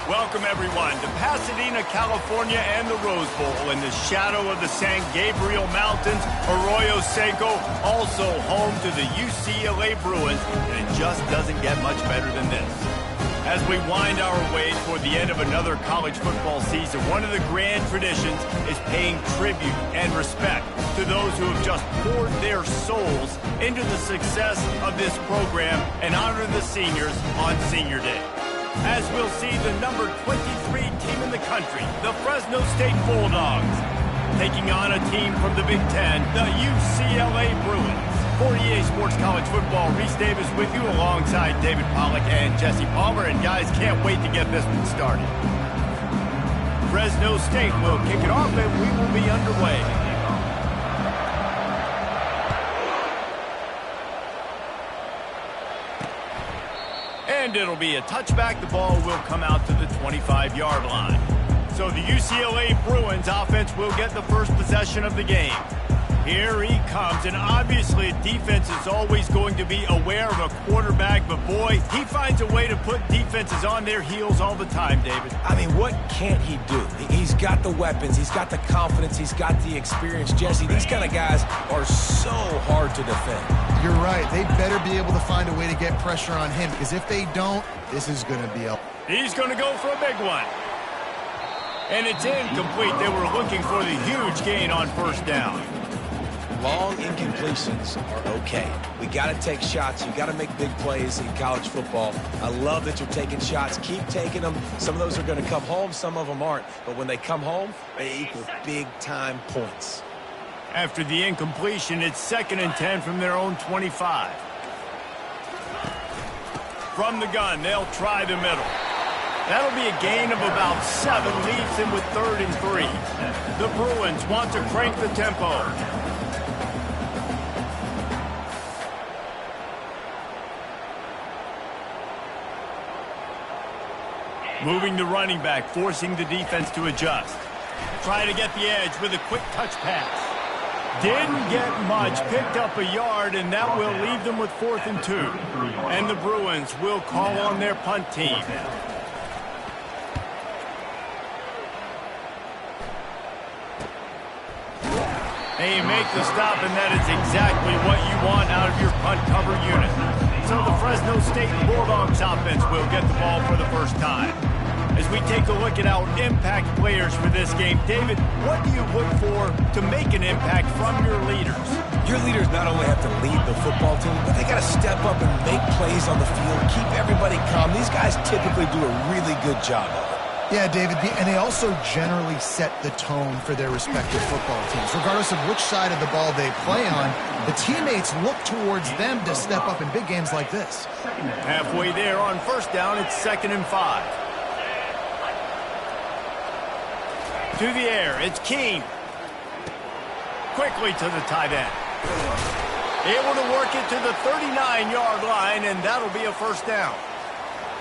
Welcome, everyone, to Pasadena, California and the Rose Bowl in the shadow of the San Gabriel Mountains, Arroyo Seco, also home to the UCLA Bruins, and it just doesn't get much better than this. As we wind our way toward the end of another college football season, one of the grand traditions is paying tribute and respect to those who have just poured their souls into the success of this program and honor the seniors on Senior Day. As we'll see the number 23 team in the country, the Fresno State Bulldogs, taking on a team from the Big Ten, the UCLA Bruins. For EA Sports College Football, Reese Davis with you alongside David Pollack and Jesse Palmer. And guys, can't wait to get this one started. Fresno State will kick it off and we will be underway. And it'll be a touchback. The ball will come out to the 25-yard line. So the UCLA Bruins offense will get the first possession of the game. Here he comes, and obviously defense is always going to be aware of a quarterback, but boy, he finds a way to put defenses on their heels all the time, David. I mean, what can't he do? He's got the weapons, he's got the confidence, he's got the experience. Jesse, these kind of guys are so hard to defend. You're right. They better be able to find a way to get pressure on him, because if they don't, this is going to be a... He's going to go for a big one. And it's incomplete. They were looking for the huge gain on first down. Long incompletions are okay. We got to take shots. You got to make big plays in college football. I love that you're taking shots. Keep taking them. Some of those are going to come home. Some of them aren't. But when they come home, they equal big-time points. After the incompletion, it's 2nd and 10 from their own 25. From the gun, they'll try the middle. That'll be a gain of about 7, leaves them with 3rd and 3. The Bruins want to crank the tempo. Moving the running back, forcing the defense to adjust. Try to get the edge with a quick touch pass. Didn't get much, picked up a yard, and that will leave them with 4th and 2. And the Bruins will call on their punt team. They make the stop, and that is exactly what you want out of your punt cover unit. So the Fresno State Bulldogs offense will get the ball for the first time. As we take a look at our impact players for this game, David, what do you look for to make an impact from your leaders? Your leaders not only have to lead the football team, but they got to step up and make plays on the field, keep everybody calm. These guys typically do a really good job of it. Yeah, David, and they also generally set the tone for their respective football teams. Regardless of which side of the ball they play on, the teammates look towards them to step up in big games like this. Halfway there on first down, it's 2nd and 5. To the air, it's Keene. Quickly to the tight end. Able to work it to the 39-yard line, and that'll be a first down.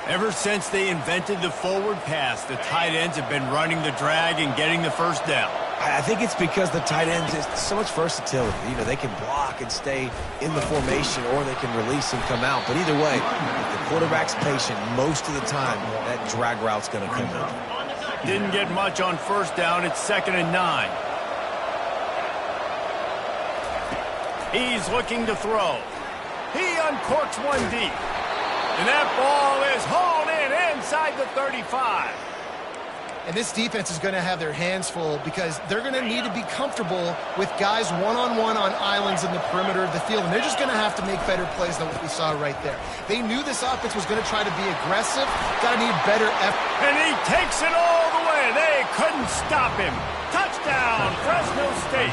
Ever since they invented the forward pass, the tight ends have been running the drag and getting the first down. I think it's because the tight ends is so much versatility. You know, they can block and stay in the formation, or they can release and come out. But either way, if the quarterback's patient, most of the time, that drag route's going to come in. Didn't get much on first down. It's 2nd and 9. He's looking to throw. He uncorks one deep. And that ball is hauled in inside the 35. And this defense is going to have their hands full because they're going to need to be comfortable with guys one-on-one on islands in the perimeter of the field. And they're just going to have to make better plays than what we saw right there. They knew this offense was going to try to be aggressive. Got to need better effort. And he takes it all the way. They couldn't stop him. Touchdown, Fresno State.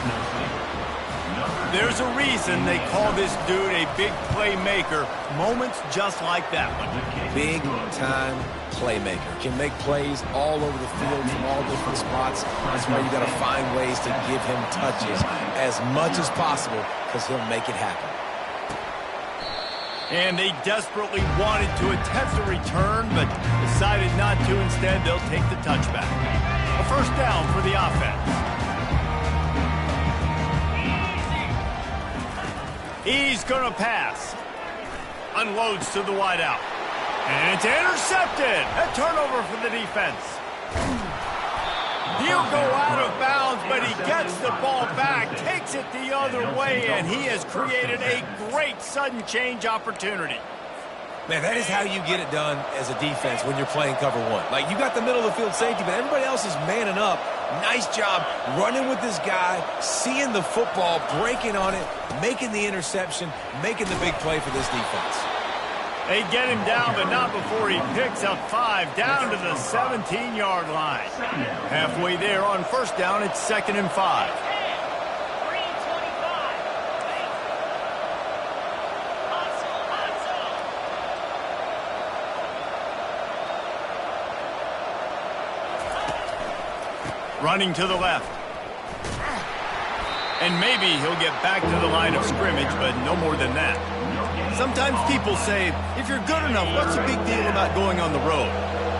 There's a reason they call this dude a big playmaker. Moments just like that one. Big-time playmaker. Can make plays all over the field from all different spots. That's why you got to find ways to give him touches as much as possible, because he'll make it happen. And they desperately wanted to attempt a return, but decided not to. Instead, they'll take the touchback. A first down for the offense. He's going to pass. Unloads to the wideout. And it's intercepted. A turnover for the defense. He'll go out of bounds, but he gets the ball back, takes it the other way, and he has created a great sudden change opportunity. Man, that is how you get it done as a defense when you're playing cover one. Like, you got the middle of the field safety, but everybody else is manning up. Nice job running with this guy, seeing the football, breaking on it, making the interception, making the big play for this defense. They get him down, but not before he picks up 5 down to the 17-yard line. Halfway there on first down, it's 2nd and 5. Running to the left. And maybe he'll get back to the line of scrimmage, but no more than that. Sometimes people say, if you're good enough, what's the big deal about going on the road?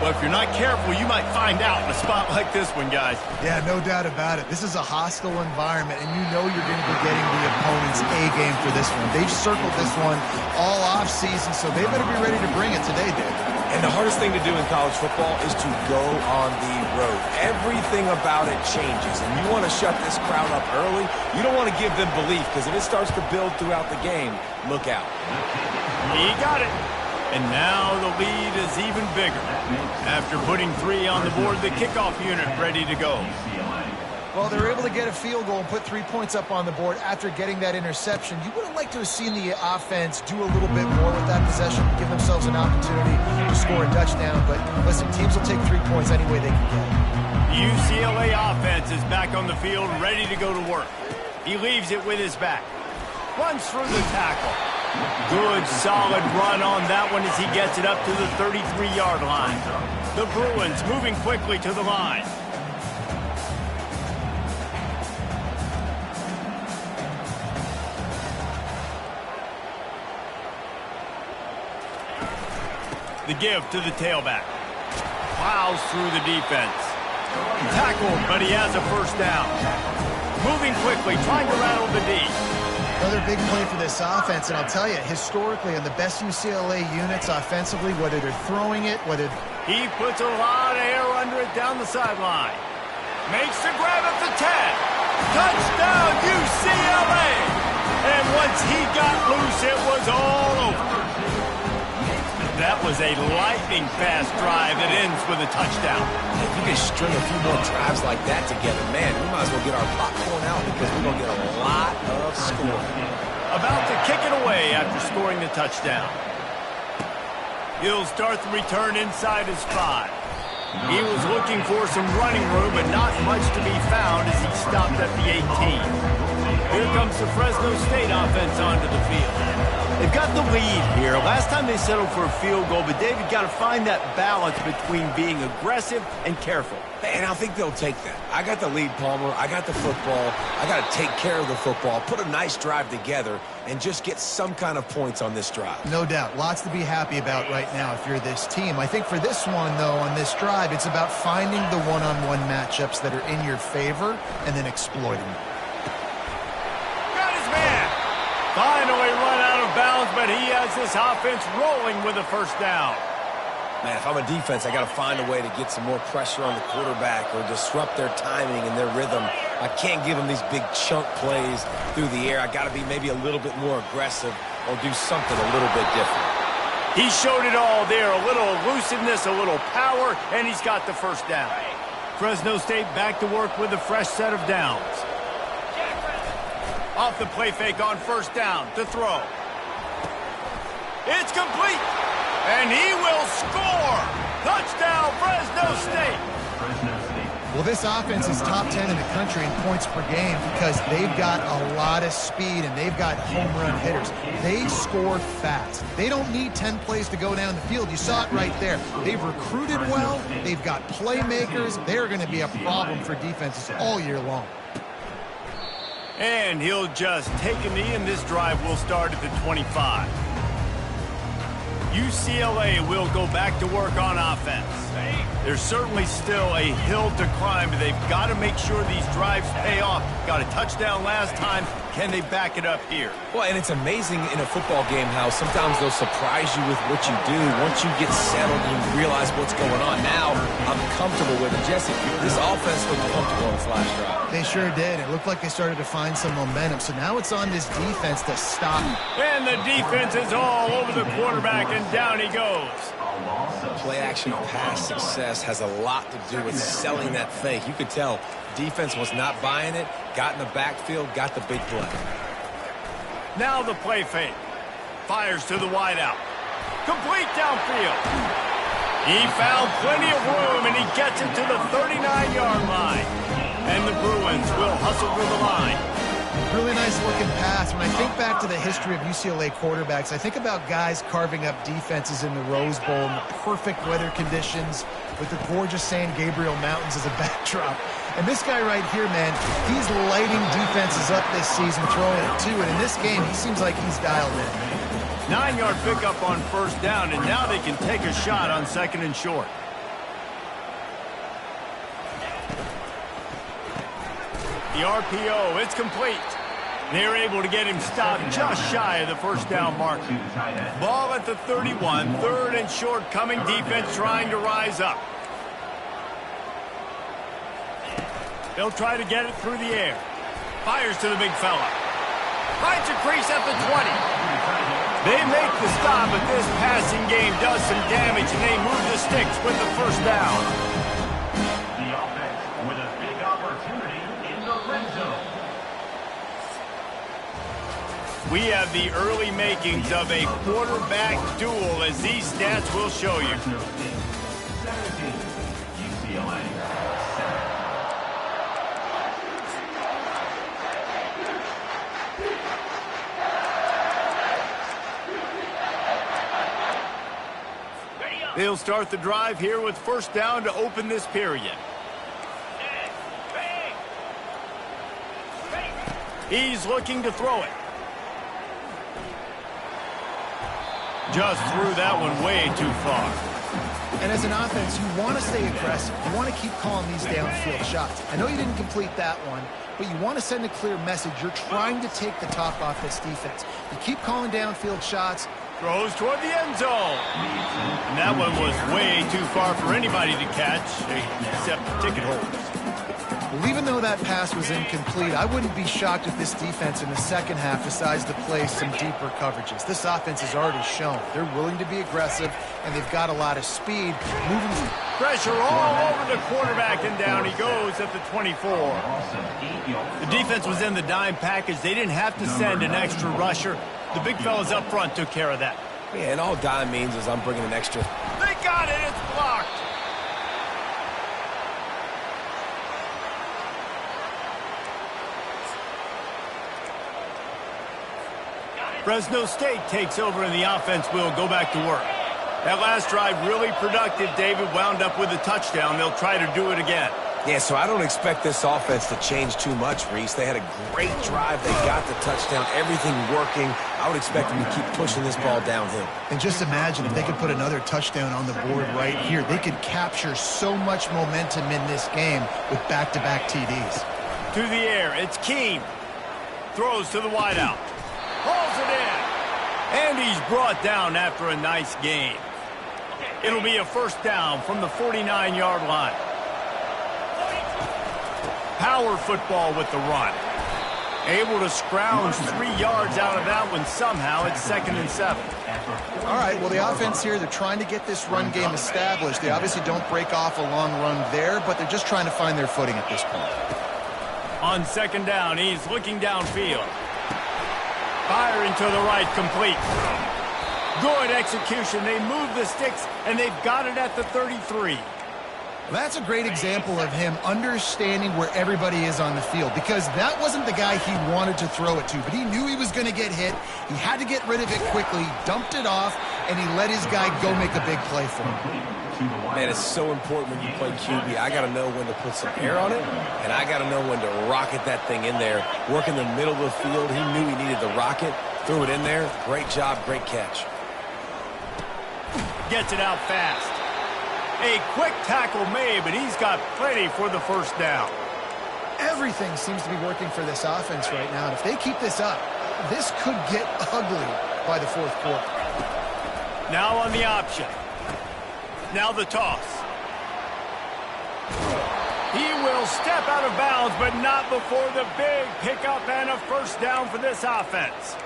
Well, if you're not careful, you might find out in a spot like this one, guys. Yeah, no doubt about it. This is a hostile environment, and you know you're going to be getting the opponent's A-game for this one. They've circled this one all off-season, so they better be ready to bring it today, Dave. And the hardest thing to do in college football is to go on the road. Everything about it changes, and you want to shut this crowd up early. You don't want to give them belief, because if it starts to build throughout the game, look out. He got it. And now the lead is even bigger. After putting 3 on the board, the kickoff unit ready to go. Well, they were able to get a field goal and put 3 points up on the board after getting that interception. You would have liked to have seen the offense do a little bit more with that possession, give themselves an opportunity to score a touchdown. But listen, teams will take 3 points any way they can get it. UCLA offense is back on the field, ready to go to work. He leaves it with his back. Runs through the tackle. Good, solid run on that one as he gets it up to the 33-yard line. The Bruins moving quickly to the line. The give to the tailback. Plows through the defense. Tackled, but he has a first down. Moving quickly, trying to rattle the D. Another big play for this offense, and I'll tell you, historically, on the best UCLA units offensively, whether they're throwing it, whether... He puts a lot of air under it down the sideline. Makes the grab at the 10. Touchdown, UCLA! And once he got loose, it was all over. That was a lightning-fast drive that ends with a touchdown. If you can string a few more drives like that together, man, we might as well get our popcorn out because we're going to get a lot of scoring. About to kick it away after scoring the touchdown. He'll start the return inside his 5. He was looking for some running room, but not much to be found as he stopped at the 18. Here comes the Fresno State offense onto the field. They've got the lead here. Last time they settled for a field goal, but David got to find that balance between being aggressive and careful. And I think they'll take that. I got the lead, Palmer. I got the football. I got to take care of the football, put a nice drive together, and just get some kind of points on this drive. No doubt. Lots to be happy about right now if you're this team. I think for this one, though, on this drive, it's about finding the one-on-one matchups that are in your favor and then exploiting them. Got his man. Finally run out of bounds, but he has this offense rolling with a first down. Man, if I'm a defense, I got to find a way to get some more pressure on the quarterback or disrupt their timing and their rhythm. I can't give them these big chunk plays through the air. I got to be maybe a little bit more aggressive or do something a little bit different. He showed it all there, a little elusiveness, a little power, and he's got the first down. Fresno State back to work with a fresh set of downs. Off the play fake on first down to throw. It's complete. And he will score. Touchdown, Fresno State. Well, this offense is top 10 in the country in points per game because they've got a lot of speed and they've got home run hitters. They score fast. They don't need 10 plays to go down the field. You saw it right there. They've recruited well. They've got playmakers. They're going to be a problem for defenses all year long. And he'll just take a knee, and this drive will start at the 25. UCLA will go back to work on offense. There's certainly still a hill to climb, but they've got to make sure these drives pay off. Got a touchdown last time, Can they back it up here? Well, and it's amazing in a football game how sometimes they'll surprise you with what you do. Once you get settled and you realize what's going on, now I'm comfortable with it. Jesse, this offense looked comfortable in this last drive. They sure did. It looked like they started to find some momentum. So now it's on this defense to stop. And the defense is all over the quarterback, and down he goes. Play action pass success has a lot to do with selling that fake. You could tell defense was not buying it, got in the backfield, got the big play. Now the play fake. Fires to the wideout. Complete downfield. He found plenty of room, and he gets it to the 39-yard line. And the Bruins will hustle to the line. Really nice looking pass. When I think back to the history of UCLA quarterbacks, I think about guys carving up defenses in the Rose Bowl in the perfect weather conditions with the gorgeous San Gabriel Mountains as a backdrop. And this guy right here, man, he's lighting defenses up this season, throwing it too. And in this game, he seems like he's dialed in. 9-yard pickup on first down, and now they can take a shot on second and short. The RPO, it's complete. They're able to get him stopped just shy of the first down mark. Ball at the 31, third and short coming, defense trying to rise up. They'll try to get it through the air. Fires to the big fella. Finds a crease at the 20. They make the stop, but this passing game does some damage, and they move the sticks with the first down. The offense with a big opportunity in the red zone. We have the early makings of a quarterback duel, as these stats will show you. 17, UCLA. They'll start the drive here with first down to open this period. He's looking to throw it. Just threw that one way too far. And as an offense, you want to stay aggressive. You want to keep calling these downfield shots. I know you didn't complete that one, but you want to send a clear message. You're trying to take the top off this defense. You keep calling downfield shots. Throws toward the end zone. And that one was way too far for anybody to catch, except ticket holders. Well, even though that pass was incomplete, I wouldn't be shocked if this defense in the second half decides to play some deeper coverages. This offense has already shown they're willing to be aggressive, and they've got a lot of speed. Moving pressure all over the quarterback, and down he goes at the 24. The defense was in the dime package. They didn't have to send an extra rusher. The big fellas up front took care of that. Yeah, and all dime means is I'm bringing an extra. They got it. It's blocked. Fresno State takes over, and the offense will go back to work. That last drive really productive. David wound up with a touchdown. They'll try to do it again. Yeah, so I don't expect this offense to change too much, Reese. They had a great drive. They got the touchdown, everything working. I would expect them to keep pushing this ball downhill. And just imagine if they could put another touchdown on the board right here. They could capture so much momentum in this game with back-to-back TDs. To the air, it's Keem. Throws to the wideout. Hauls it in. And he's brought down after a nice gain. It'll be a first down from the 49-yard line. Power football with the run. Able to scrounge 3 yards out of that one somehow. It's 2nd and 7. All right, well, the offense here, they're trying to get this run game established. They obviously don't break off a long run there, but they're just trying to find their footing at this point. On second down, he's looking downfield. Firing to the right, complete. Good execution. They move the sticks, and they've got it at the 33. Well, that's a great example of him understanding where everybody is on the field, because that wasn't the guy he wanted to throw it to, but he knew he was going to get hit. He had to get rid of it quickly, dumped it off, and he let his guy go make a big play for him. Man, it's so important when you play QB. I got to know when to put some air on it, and I got to know when to rocket that thing in there. Work in the middle of the field. He knew he needed the rocket, threw it in there. Great job, great catch. Gets it out fast. A quick tackle made, but he's got plenty for the first down. Everything seems to be working for this offense right now. And if they keep this up, this could get ugly by the fourth quarter. Now on the option. Now the toss. He will step out of bounds, but not before the big pickup and a first down for this offense.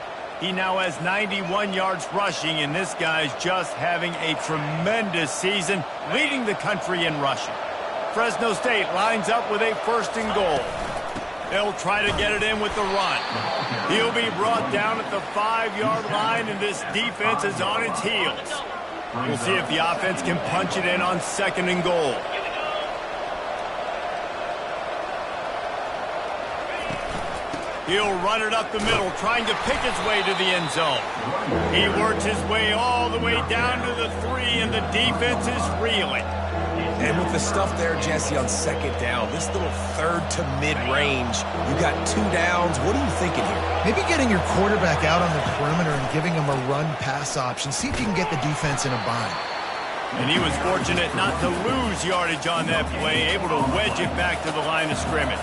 He now has 91 yards rushing, and this guy's just having a tremendous season, leading the country in rushing. Fresno State lines up with a 1st and goal. They'll try to get it in with the run. He'll be brought down at the 5-yard line, and this defense is on its heels. We'll see if the offense can punch it in on 2nd and goal. He'll run it up the middle, trying to pick his way to the end zone. He works his way all the way down to the 3, and the defense is reeling. And with the stuff there, Jesse, on 2nd down, this little 3rd to mid-range, you got 2 downs. What are you thinking here? Maybe getting your quarterback out on the perimeter and giving him a run-pass option. See if you can get the defense in a bind. And he was fortunate not to lose yardage on that play, able to wedge it back to the line of scrimmage.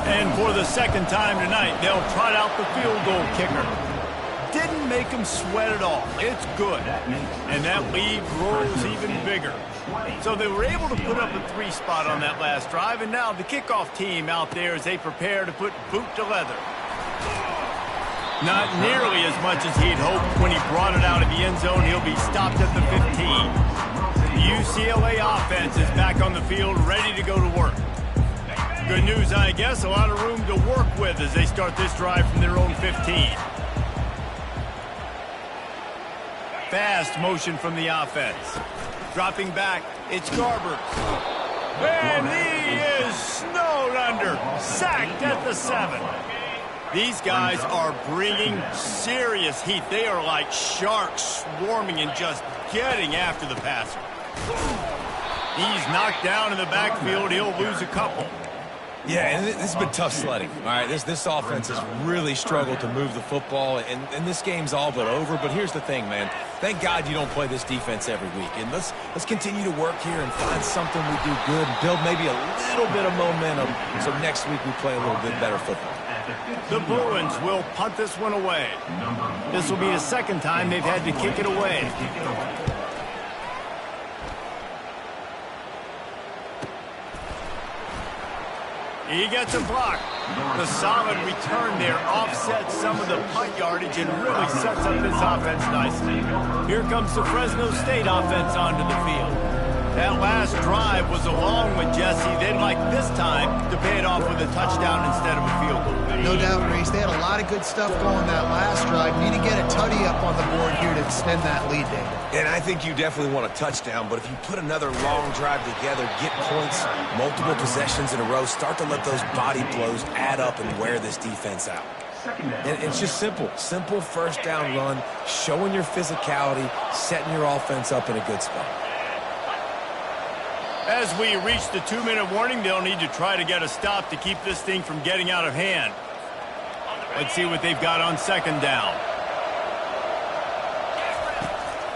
And for the 2nd time tonight, they'll trot out the field goal kicker. Didn't make him sweat at all. It's good. And that lead grows even bigger. So they were able to put up a 3 spot on that last drive, and now the kickoff team out there as they prepare to put boot to leather. Not nearly as much as he'd hoped. When he brought it out of the end zone, he'll be stopped at the 15. The UCLA offense is back on the field, ready to go to work. Good news, I guess, a lot of room to work with as they start this drive from their own 15. Fast motion from the offense. Dropping back, it's Garber. And he is snowed under, sacked at the 7. These guys are bringing serious heat. They are like sharks swarming and just getting after the passer. He's knocked down in the backfield. He'll lose a couple. Yeah, and this has been tough sledding. All right, this offense has really struggled to move the football, and this game's all but over. But here's the thing, man. Thank God you don't play this defense every week. And let's continue to work here and find something we do good and build maybe a little bit of momentum so next week we play a little bit better football. The Bruins will punt this one away. This will be the 2nd time they've had to kick it away. He gets a block. The solid return there offsets some of the punt yardage and really sets up this offense nicely. Here comes the Fresno State offense onto the field. That last drive was a long one, Jesse. They'd like this time to pay it off with a touchdown instead of a field goal. No doubt, Reese. They had a lot of good stuff going that last drive. Need to get a tutty up on the board here to extend that lead, David. And I think you definitely want a touchdown, but if you put another long drive together, get points, multiple possessions in a row, start to let those body blows add up and wear this defense out. And it's just simple. Simple 1st down run, showing your physicality, setting your offense up in a good spot. As we reach the 2-minute warning, they'll need to try to get a stop to keep this thing from getting out of hand. Let's see what they've got on 2nd down.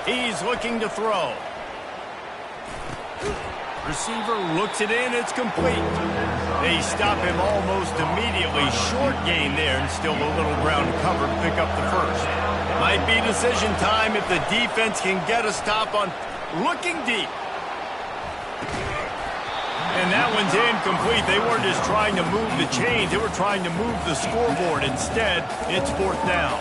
He's looking to throw. Receiver looks it in. It's complete. They stop him almost immediately. Short gain there, and still a little ground cover to pick up the 1st. Might be decision time if the defense can get a stop on looking deep. And that one's incomplete. They weren't just trying to move the chains. They were trying to move the scoreboard. Instead, it's 4th down.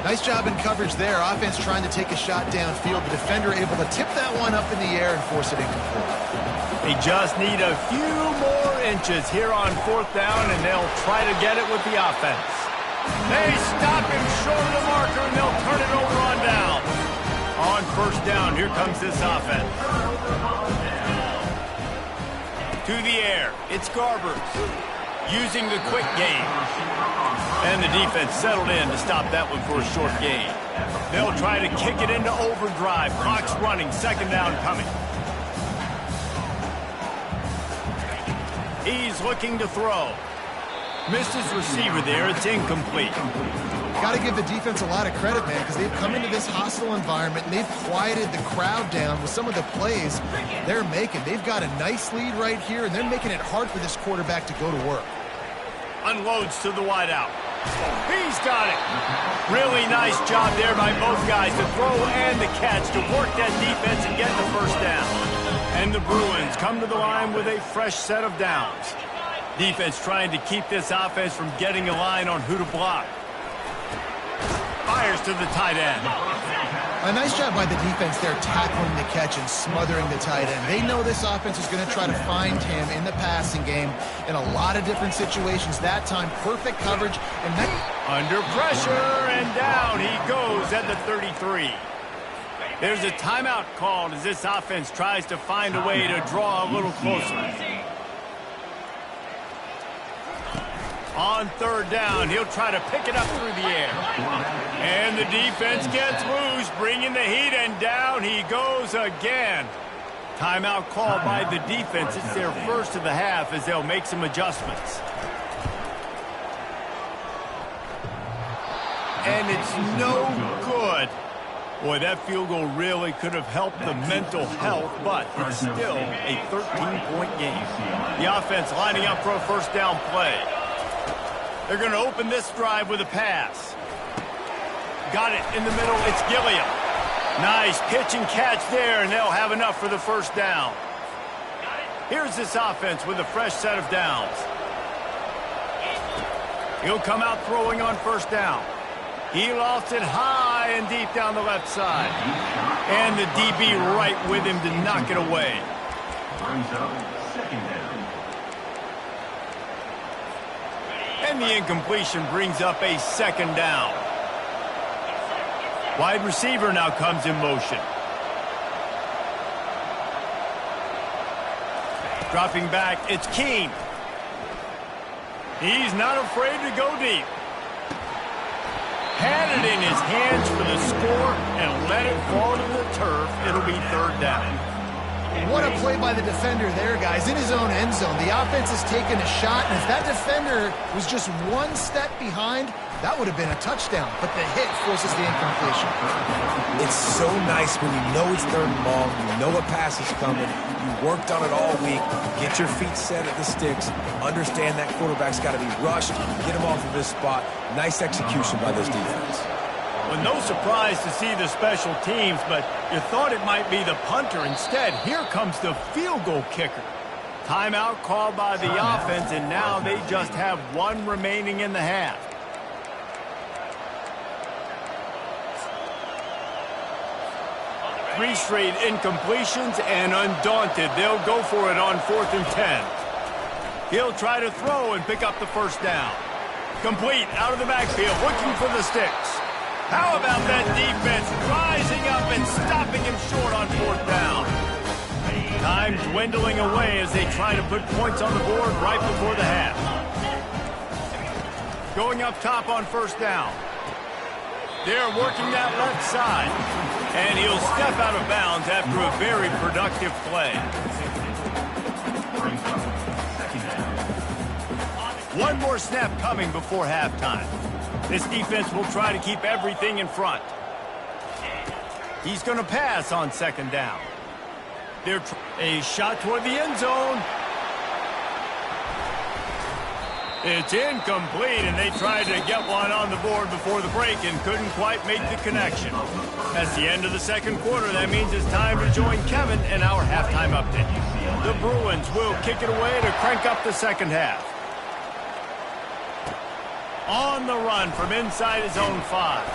Nice job in coverage there. Offense trying to take a shot downfield. The defender able to tip that one up in the air and force it incomplete. They just need a few more inches here on 4th down, and they'll try to get it with the offense. They stop him short of the marker, and they'll turn it over on down. On 1st down, here comes this offense. To the air, it's Garber using the quick game. And the defense settled in to stop that one for a short gain. They'll try to kick it into overdrive. Clock's running, 2nd down coming. He's looking to throw. Misses receiver there, it's incomplete. Got to give the defense a lot of credit, man, because they've come into this hostile environment and they've quieted the crowd down with some of the plays they're making. They've got a nice lead right here, and they're making it hard for this quarterback to go to work. Unloads to the wideout. He's got it. Really nice job there by both guys to throw and to catch, to work that defense and get the first down. And the Bruins come to the line with a fresh set of downs. Defense trying to keep this offense from getting a line on who to block. Fires to the tight end. A nice job by the defense there, tackling the catch and smothering the tight end. They know this offense is going to try to find him in the passing game in a lot of different situations. That time, perfect coverage. And under pressure, and down he goes at the 33. There's a timeout called as this offense tries to find a way to draw a little closer. On third down, he'll try to pick it up through the air. And the defense gets loose, bringing the heat, and down he goes again. Timeout called by the defense. It's their first of the half as they'll make some adjustments. And it's no good. Boy, that field goal really could have helped the mental health, but it's still a 13-point game. The offense lining up for a first down play. They're going to open this drive with a pass. Got it in the middle. It's Gilliam. Nice pitch and catch there, and they'll have enough for the first down. Here's this offense with a fresh set of downs. He'll come out throwing on first down. He lost it high and deep down the left side. And the DB right with him to knock it away. Brings up second down. And the incompletion brings up a second down. Wide receiver now comes in motion. Dropping back, it's Keene. He's not afraid to go deep. Had it in his hands for the score and let it fall to the turf. It'll be third down. What a play by the defender there, guys. In his own end zone, the offense has taken a shot, and if that defender was just one step behind, that would have been a touchdown. But the hit forces the incompletion. It's so nice when you know it's third and long, you know a pass is coming, you worked on it all week, get your feet set at the sticks, understand that quarterback's got to be rushed, get him off of his spot. Nice execution by this defense. Well, no surprise to see the special teams, but you thought it might be the punter. Instead, here comes the field goal kicker. Timeout called by the offense, and now they just have one remaining in the half. Three straight incompletions, and undaunted, they'll go for it on 4th and 10. He'll try to throw and pick up the first down. Complete out of the backfield, looking for the sticks. How about that defense rising up and stopping him short on 4th down? Time dwindling away as they try to put points on the board right before the half. Going up top on first down. They're working that left side. And he'll step out of bounds after a very productive play. One more snap coming before halftime. This defense will try to keep everything in front. He's going to pass on second down. They're a shot toward the end zone. It's incomplete, and they tried to get one on the board before the break and couldn't quite make the connection. That's the end of the second quarter. That means it's time to join Kevin in our halftime update. The Bruins will kick it away to crank up the second half. On the run from inside his own 5.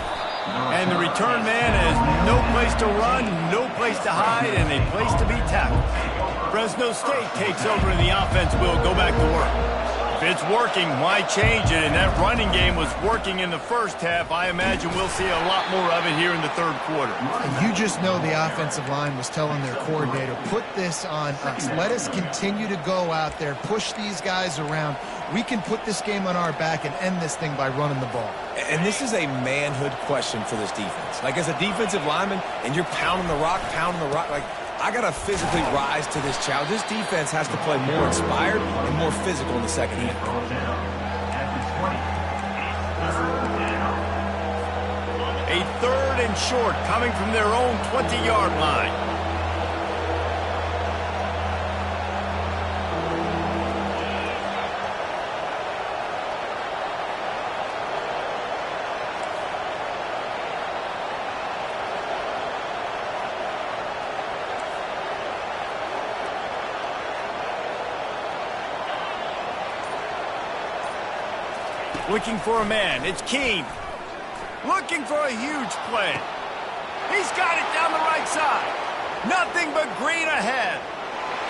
And the return man has no place to run, no place to hide, and a place to be tackled. Fresno State takes over, and the offense will go back to work. If it's working, why change it? And that running game was working in the first half. I imagine we'll see a lot more of it here in the third quarter. And you just know the offensive line was telling their coordinator, put this on us. Let us continue to go out there, push these guys around. We can put this game on our back and end this thing by running the ball. And this is a manhood question for this defense. Like, as a defensive lineman, and you're pounding the rock, like, I got to physically rise to this challenge. This defense has to play more inspired and more physical in the second half. A 3rd and short coming from their own 20-yard line. Looking for a man. It's Keene. Looking for a huge play. He's got it down the right side. Nothing but green ahead.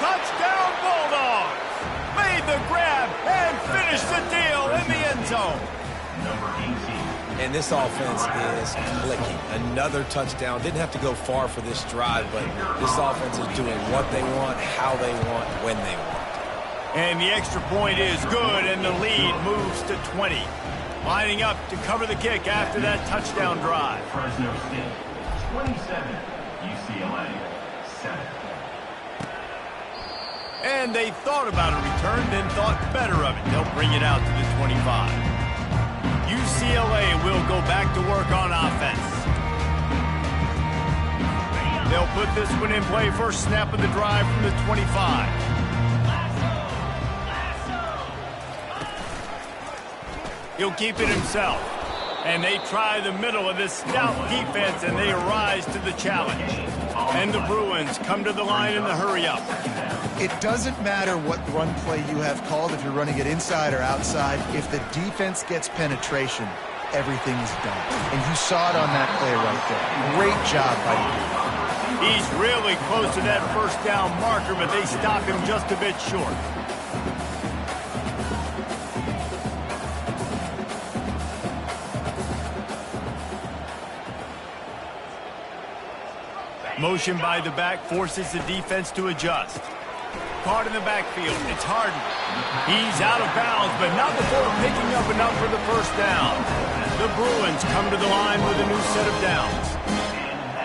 Touchdown Bulldogs. Made the grab and finished the deal in the end zone. Number 18. And this offense is clicking. Another touchdown. Didn't have to go far for this drive, but this offense is doing what they want, how they want, when they want. And the extra point is good, and the lead moves to 20. Lining up to cover the kick after that touchdown drive. Fresno State, 27. UCLA, 7. And they thought about a return, then thought better of it. They'll bring it out to the 25. UCLA will go back to work on offense. They'll put this one in play. First snap of the drive from the 25. He'll keep it himself. And they try the middle of this stout defense, and they rise to the challenge. And the Bruins come to the line in the hurry-up. It doesn't matter what run play you have called, if you're running it inside or outside. If the defense gets penetration, everything's done. And you saw it on that play right there. Great job by the defense. He's really close to that first down marker, but they stop him just a bit short. Motion by the back forces the defense to adjust. Caught in the backfield. It's Harden. He's out of bounds, but not before picking up enough for the first down. The Bruins come to the line with a new set of downs.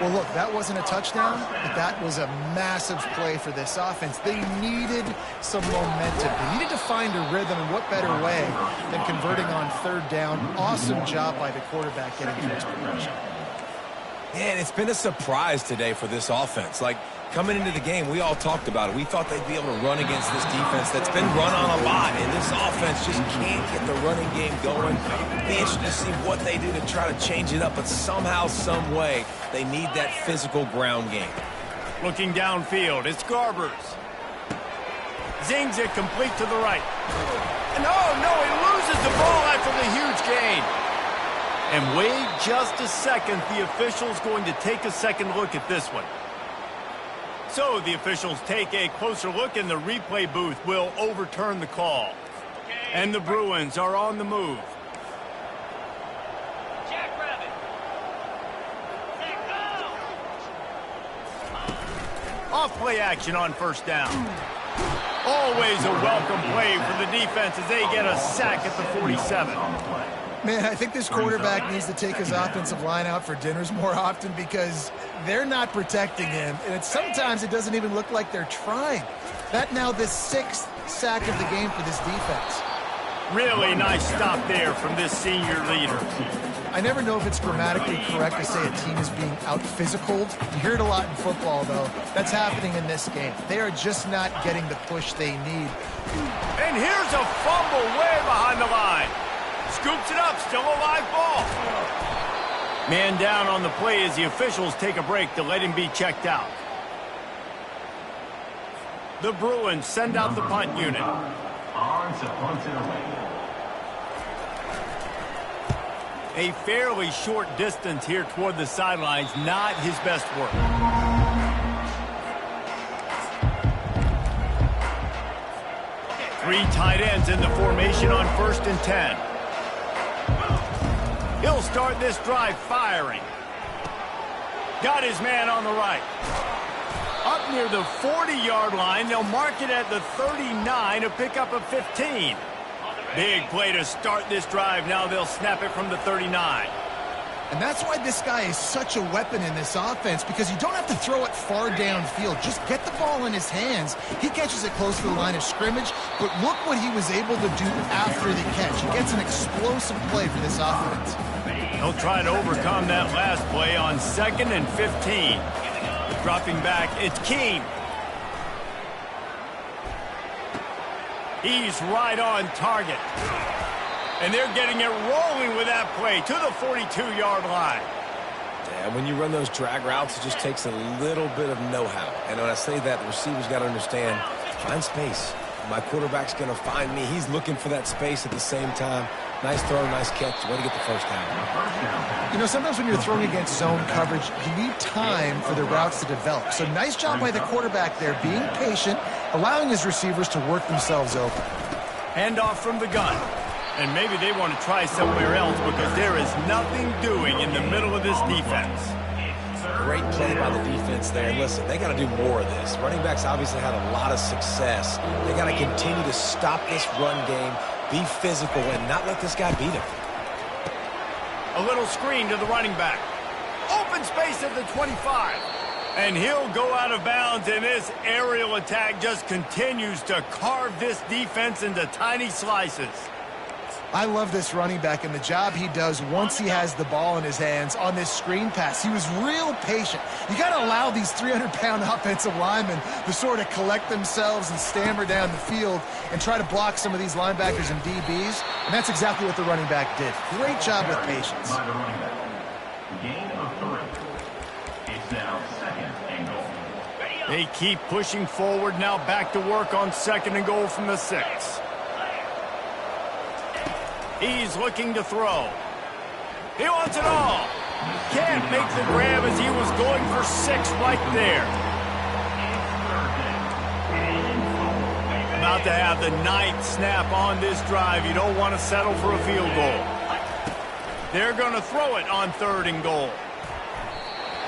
Well, look, that wasn't a touchdown, but that was a massive play for this offense. They needed some momentum. They needed to find a rhythm, and what better way than converting on 3rd down. Awesome job by the quarterback getting through his progression. Man, it's been a surprise today for this offense. Like, coming into the game, we all talked about it. We thought they'd be able to run against this defense that's been run on a lot, and this offense just can't get the running game going. It'll be interesting to see what they do to try to change it up, but somehow, some way, they need that physical ground game. Looking downfield, it's Garbers. Zings it complete to the right. No, he loses the ball after the huge gain. And wait just a second, the official's going to take a second look at this one. So the officials take a closer look, and the replay booth will overturn the call. And the Bruins are on the move. Off play action on first down. Always a welcome play for the defense as they get a sack at the 47. Man, I think this quarterback needs to take his offensive line out for dinners more often, because they're not protecting him, and sometimes it doesn't even look like they're trying. That now the 6th sack of the game for this defense. Really nice stop there from this senior leader. I never know if it's grammatically correct to say a team is being out-physicaled. You hear it a lot in football, though. That's happening in this game. They are just not getting the push they need. And here's a fumble way behind the line. Scoops it up, still a live ball. Man down on the play as the officials take a break to let him be checked out. The Bruins send out the punt unit. On to punt it away. A fairly short distance here toward the sidelines, not his best work. Three tight ends in the formation on 1st and 10. He'll start this drive firing. Got his man on the right. Up near the 40-yard line, they'll mark it at the 39 to pick up a 15. Big play to start this drive. Now they'll snap it from the 39. And that's why this guy is such a weapon in this offense, because you don't have to throw it far downfield. Just get the ball in his hands. He catches it close to the line of scrimmage, but look what he was able to do after the catch. He gets an explosive play for this offense. He'll try to overcome that last play on 2nd and 15. Dropping back, it's Keene. He's right on target. And they're getting it rolling with that play to the 42-yard line. Yeah, when you run those drag routes, it just takes a little bit of know-how. And when I say that, the receiver's got to understand, find space. My quarterback's going to find me. He's looking for that space at the same time. Nice throw, nice catch. Way to get the first down. You know, sometimes when you're throwing against zone coverage, you need time for the routes to develop. So nice job by the quarterback there, being patient, allowing his receivers to work themselves open. Handoff from the gun. And maybe they want to try somewhere else because there is nothing doing in the middle of this defense. Great play by the defense there. Listen, they got to do more of this. Running backs obviously had a lot of success. They got to continue to stop this run game, be physical, and not let this guy beat him. A little screen to the running back. Open space at the 25. And he'll go out of bounds, and this aerial attack just continues to carve this defense into tiny slices. I love this running back and the job he does once he has the ball in his hands on this screen pass. He was real patient. You got to allow these 300-pound offensive linemen to sort of collect themselves and stammer down the field and try to block some of these linebackers and DBs, and that's exactly what the running back did. Great job with patience. Gain of 3. It's now 2nd and goal. They keep pushing forward, now back to work on 2nd and goal from the 6. He's looking to throw. He wants it all. Can't make the grab as he was going for 6 right there. About to have the 9th snap on this drive. You don't want to settle for a field goal. They're going to throw it on 3rd and goal.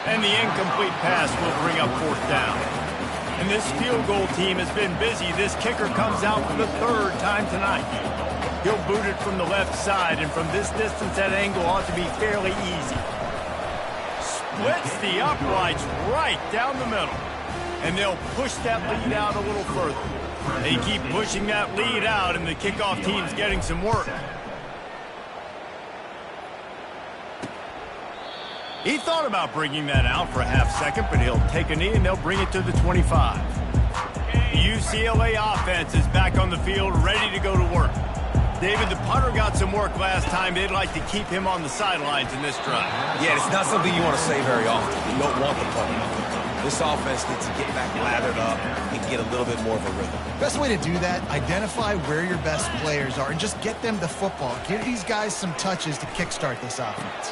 And the incomplete pass will bring up 4th down. And this field goal team has been busy. This kicker comes out for the 3rd time tonight. He'll boot it from the left side, and from this distance, that angle ought to be fairly easy. Splits the uprights right down the middle. And they'll push that lead out a little further. They keep pushing that lead out, and the kickoff team's getting some work. He thought about bringing that out for a half second, but he'll take a knee, and they'll bring it to the 25. The UCLA offense is back on the field, ready to go to work. David, the punter got some work last time. They'd like to keep him on the sidelines in this drive. Yeah, it's not something you want to say very often. You don't want the punter. This offense needs to get back lathered up and get a little bit more of a rhythm. Best way to do that, identify where your best players are and just get them the football. Give these guys some touches to kickstart this offense.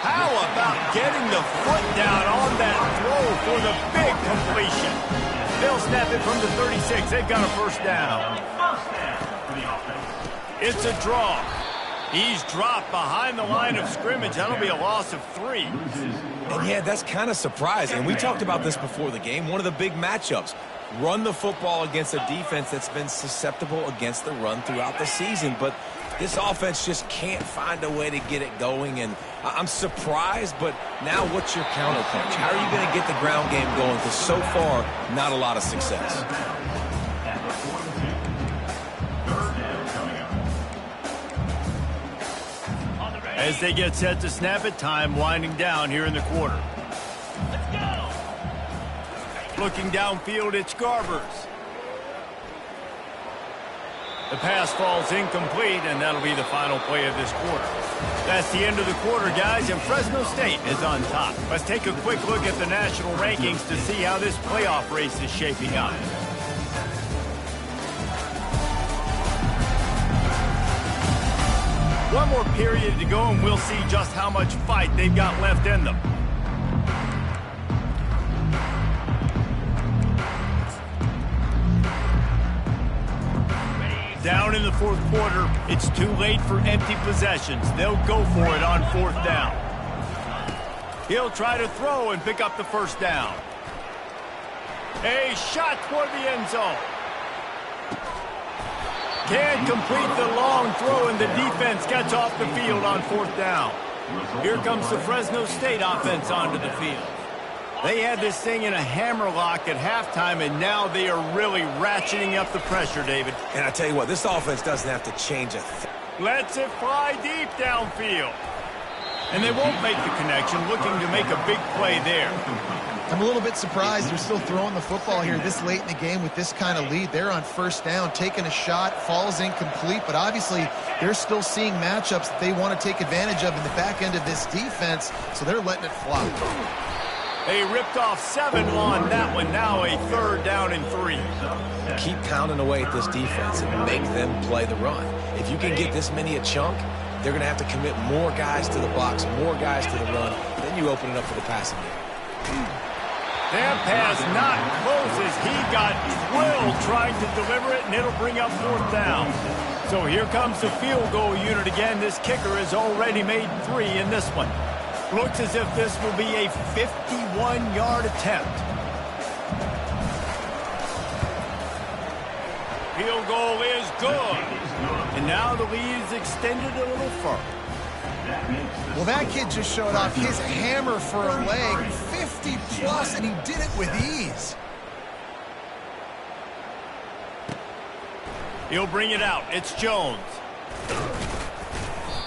How about getting the foot down on that throw for the big completion? They'll snap it from the 36. They've got a first down. It's a draw. He's dropped behind the line of scrimmage. That'll be a loss of 3. And yeah, that's kind of surprising. We talked about this before the game. One of the big matchups. Run the football against a defense that's been susceptible against the run throughout the season. But this offense just can't find a way to get it going. And I'm surprised, but now what's your counterpunch? How are you going to get the ground game going? Because so far, not a lot of success. As they get set to snap it, time winding down here in the quarter. Let's go. Looking downfield, it's Garbers. The pass falls incomplete, and that'll be the final play of this quarter. That's the end of the quarter, guys, and Fresno State is on top. Let's take a quick look at the national rankings to see how this playoff race is shaping up. One more period to go, and we'll see just how much fight they've got left in them. Down in the 4th quarter, it's too late for empty possessions. They'll go for it on 4th down. He'll try to throw and pick up the first down. A shot toward the end zone. Can't complete the long throw, and the defense gets off the field on 4th down. Here comes the Fresno State offense onto the field. They had this thing in a hammerlock at halftime, and now they are really ratcheting up the pressure, David. And I tell you what, this offense doesn't have to change a thing. Lets it fly deep downfield. And they won't make the connection, looking to make a big play there. I'm a little bit surprised they're still throwing the football here this late in the game with this kind of lead. They're on first down, taking a shot, falls incomplete, but obviously they're still seeing matchups that they want to take advantage of in the back end of this defense, so they're letting it fly. They ripped off 7 on that one. Now a 3rd down and 3. Keep pounding away at this defense and make them play the run. If you can get this many a chunk, they're going to have to commit more guys to the box, more guys to the run. Then you open it up for the passing game. That pass not close as he got drilled trying to deliver it, and it'll bring up 4th down. So here comes the field goal unit again. This kicker has already made 3 in this one. Looks as if this will be a 51-yard attempt. Field goal is good. And now the lead is extended a little further. Well, that kid just showed off his hammer for a leg, 50-plus, and he did it with ease. He'll bring it out. It's Jones.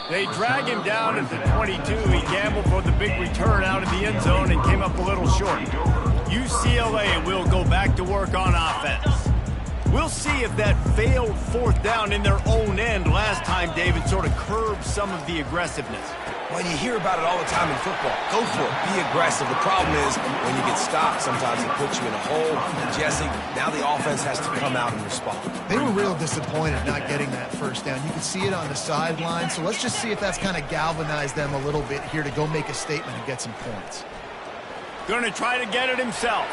They drag him down at the 22. He gambled for the big return out of the end zone and came up a little short. UCLA will go back to work on offense. We'll see if that failed 4th down in their own end last time, David, sort of curbed some of the aggressiveness. Well, you hear about it all the time in football. Go for it. Be aggressive. The problem is when you get stopped, sometimes it puts you in a hole. And, Jesse, now the offense has to come out and respond. They were real disappointed not getting that 1st down. You can see it on the sideline. So let's just see if that's kind of galvanized them a little bit here to go make a statement and get some points. Going to try to get it himself.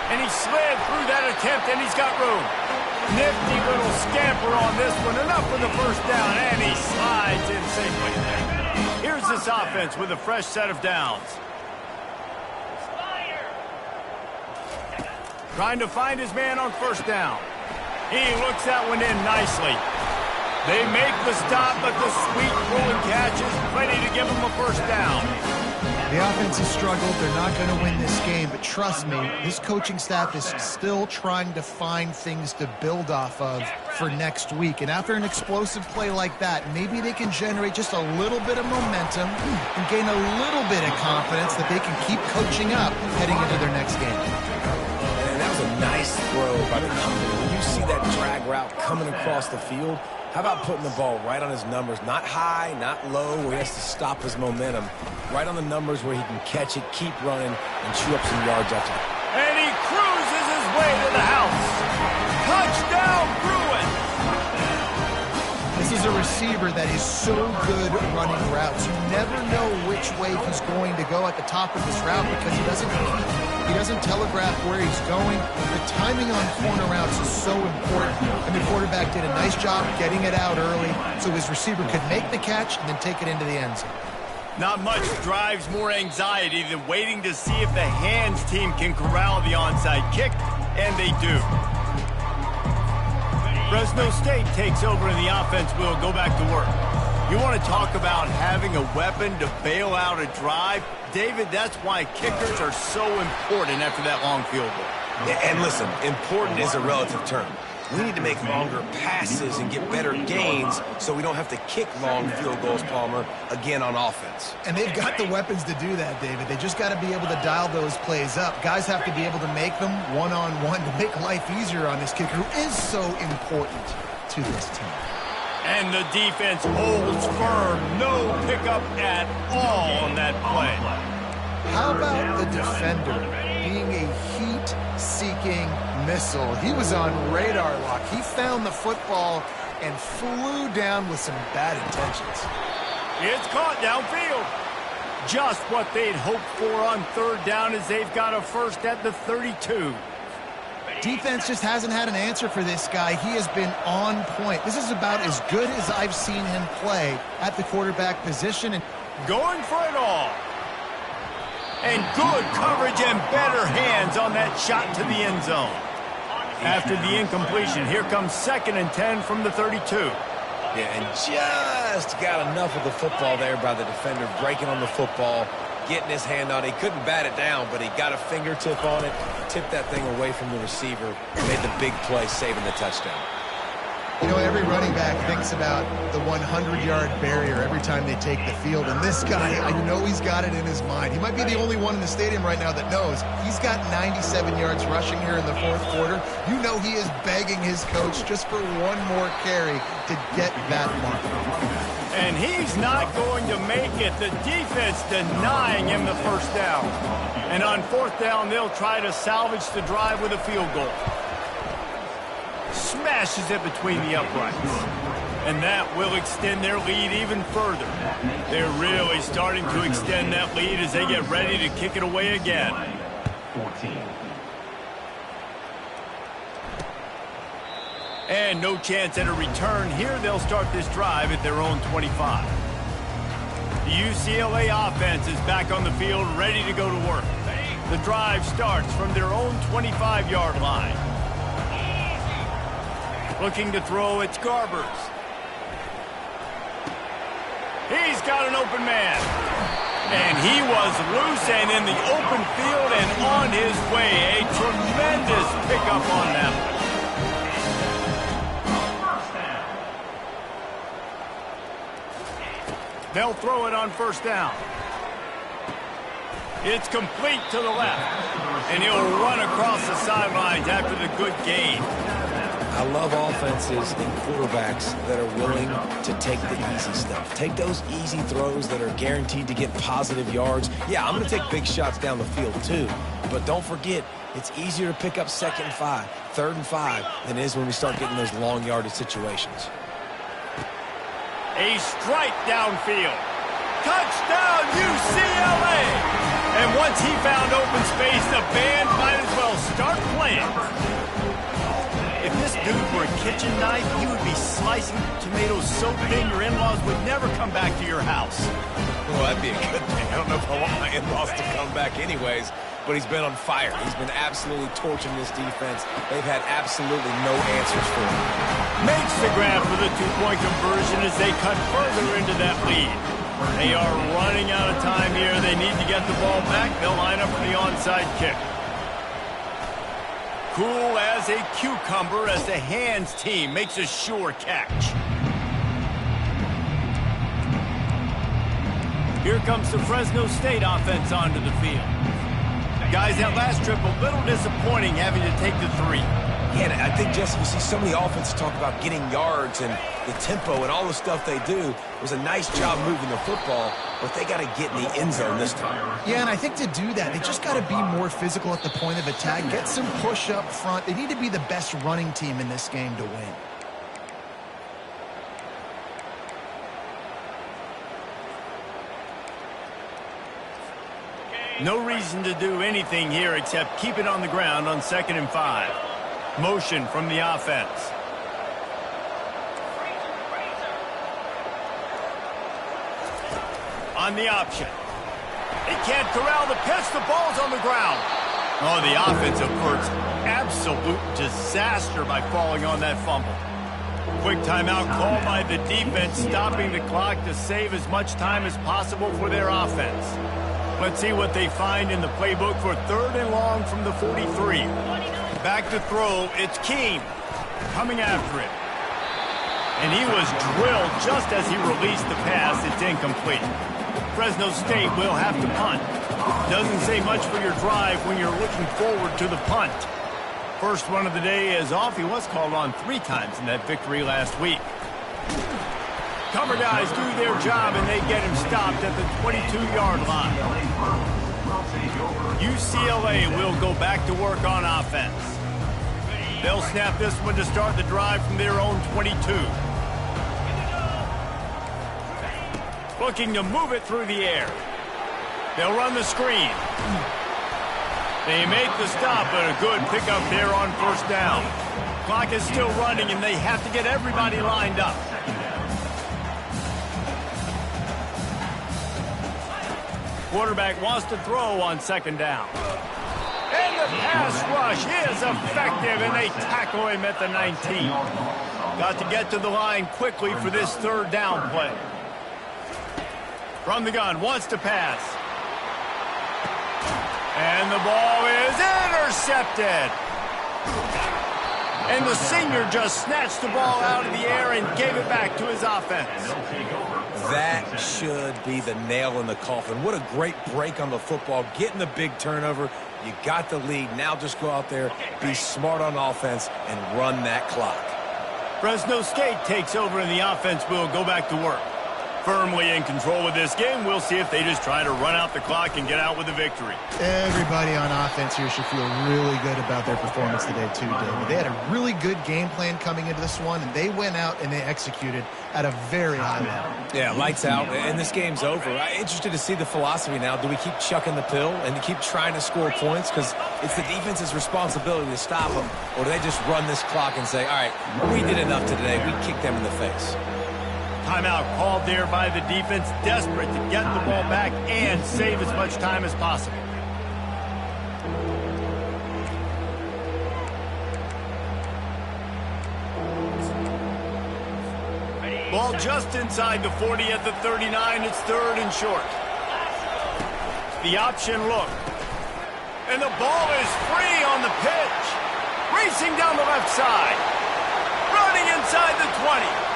And he slid through that attempt, and he's got room. Nifty little scamper on this one. Enough for the 1st down, and he slides in safely. Here's this offense with a fresh set of downs. Trying to find his man on 1st down. He looks that one in nicely. They make the stop, but the sweet pull and catch is plenty to give him a 1st down. The offense has struggled. They're not going to win this game, but trust me, this coaching staff is still trying to find things to build off of for next week. And after an explosive play like that, maybe they can generate just a little bit of momentum and gain a little bit of confidence that they can keep coaching up heading into their next game. And that was a nice throw by the company. When you see that drag route coming across the field, how about putting the ball right on his numbers? Not high, not low, where he has to stop his momentum. Right on the numbers where he can catch it, keep running, and chew up some yards after that. And he cruises his way to the house. Touchdown, Bruins! This is a receiver that is so good running routes. You never know which way he's going to go at the top of this route because he doesn't telegraph where he's going. The timing on corner routes is so important, and the quarterback did a nice job getting it out early so his receiver could make the catch and then take it into the end zone. Not much drives more anxiety than waiting to see if the hands team can corral the onside kick, and they do. Fresno State takes over and the offense will go back to work. You want to talk about having a weapon to bail out a drive? David, that's why kickers are so important after that long field goal. And listen, important is a relative term. We need to make longer passes and get better gains so we don't have to kick long field goals, Palmer, again on offense. And they've got the weapons to do that, David. They just got to be able to dial those plays up. Guys have to be able to make them one-on-one to make life easier on this kicker who is so important to this team. And the defense holds firm. No pickup at all on that play. How about the defender being a heat-seeking missile? He was on radar lock. He found the football and flew down with some bad intentions. It's caught downfield. Just what they'd hoped for on 3rd down as they've got a 1st at the 32. Defense just hasn't had an answer for this guy. He has been on point. This is about as good as I've seen him play at the quarterback position. And going for it all. And good coverage and better hands on that shot to the end zone. After the incompletion, here comes 2nd and 10 from the 32. Yeah, and just got enough of the football there by the defender, breaking on the football, getting his hand on it. He couldn't bat it down, but he got a fingertip on it, tipped that thing away from the receiver, made the big play, saving the touchdown. You know, every running back thinks about the 100-yard barrier every time they take the field. And this guy, I know he's got it in his mind. He might be the only one in the stadium right now that knows he's got 97 yards rushing here in the fourth quarter. You know he is begging his coach just for one more carry to get that mark. And he's not going to make it. The defense denying him the first down. And on fourth down, they'll try to salvage the drive with a field goal. Smashes it between the uprights. And that will extend their lead even further. They're really starting to extend that lead as they get ready to kick it away again. 14. And no chance at a return. Here they'll start this drive at their own 25. The UCLA offense is back on the field, ready to go to work. The drive starts from their own 25-yard line. Looking to throw, it's Garbers. He's got an open man. And he was loose and in the open field and on his way. A tremendous pickup on them. They'll throw it on first down. It's complete to the left. And he'll run across the sidelines after the good gain. I love offenses and quarterbacks that are willing to take the easy stuff. Take those easy throws that are guaranteed to get positive yards. Yeah, I'm going to take big shots down the field too. But don't forget, it's easier to pick up second and 5, third and 5 than it is when we start getting those long yardage situations. A strike downfield. Touchdown, UCLA! And once he found open space, the band might as well start playing. If this dude were a kitchen knife, he would be slicing tomatoes so thin your in-laws would never come back to your house. Well, that'd be a good thing. I don't know if I want my in-laws to come back anyways, but he's been on fire. He's been absolutely torching this defense. They've had absolutely no answers for him. Makes the grab for the two-point conversion as they cut further into that lead. They are running out of time here. They need to get the ball back. They'll line up for the onside kick. Cool as a cucumber as the hands team makes a sure catch. Here comes the Fresno State offense onto the field. Guys, that last trip a little disappointing having to take the 3. Yeah, I think, Jesse, you see so many offenses talk about getting yards and the tempo and all the stuff they do. It was a nice job moving the football, but they got to get in the end zone this time. Yeah, and I think to do that, they just got to be more physical at the point of attack, get some push up front. They need to be the best running team in this game to win. No reason to do anything here except keep it on the ground on 2nd and 5. Motion from the offense. On the option. He can't corral the pitch. The ball's on the ground. Oh, the offensive averts absolute disaster by falling on that fumble. Quick timeout call by the defense, stopping the clock to save as much time as possible for their offense. Let's see what they find in the playbook for 3rd and long from the 43. Back to throw, it's Keene coming after it. And he was drilled just as he released the pass. It's incomplete. Fresno State will have to punt. Doesn't say much for your drive when you're looking forward to the punt. First one of the day is off. He was called on 3 times in that victory last week. Cover guys do their job, and they get him stopped at the 22-yard line. UCLA will go back to work on offense. They'll snap this one to start the drive from their own 22. Looking to move it through the air. They'll run the screen. They make the stop, but a good pickup there on first down. Clock is still running, and they have to get everybody lined up. Quarterback wants to throw on 2nd down. And the pass rush is effective, and they tackle him at the 19. Got to get to the line quickly for this 3rd down play. From the gun, wants to pass. And the ball is intercepted. And the senior just snatched the ball out of the air and gave it back to his offense. That should be the nail in the coffin. What a great break on the football. Getting the big turnover. You got the lead. Now just go out there, be smart on offense, and run that clock. Fresno State takes over, and the offense will go back to work. Firmly in control of this game. We'll see if they just try to run out the clock and get out with a victory. Everybody on offense here should feel really good about their performance today too, David. They had a really good game plan coming into this one, and they went out and they executed at a very high level. Yeah, lights out, and this game's over. I'm interested to see the philosophy now. Do we keep chucking the pill and keep trying to score points? Because it's the defense's responsibility to stop them. Or do they just run this clock and say, all right, we did enough today. We kicked them in the face. Timeout called there by the defense, desperate to get the ball back and save as much time as possible. Ball just inside the 40 at the 39. It's third and short. The option look. And the ball is free on the pitch. Racing down the left side. Running inside the 20.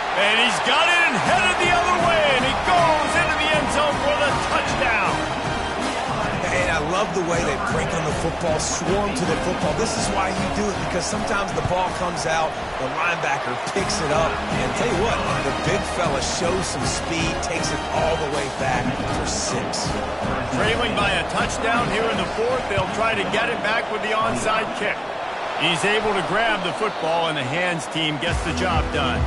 And he's got it and headed the other way, and he goes into the end zone for the touchdown. And I love the way they break on the football, swarm to the football. This is why you do it, because sometimes the ball comes out, the linebacker picks it up, and tell you what, the big fella shows some speed, takes it all the way back for 6. Trailing by a touchdown here in the fourth, they'll try to get it back with the onside kick. He's able to grab the football, and the hands team gets the job done.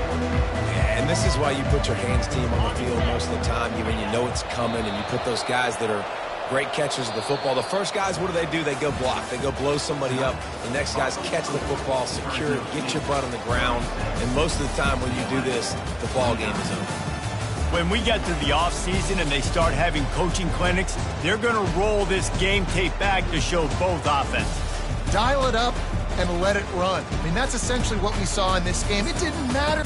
And this is why you put your hands team on the field most of the time, when you know it's coming, and you put those guys that are great catchers of the football. The first guys, what do? They go block. They go blow somebody up. The next guys catch the football, secure it, get your butt on the ground. And most of the time when you do this, the ball game is over. When we get to the offseason and they start having coaching clinics, they're going to roll this game tape back to show both offenses. Dial it up and let it run. I mean, that's essentially what we saw in this game. It didn't matter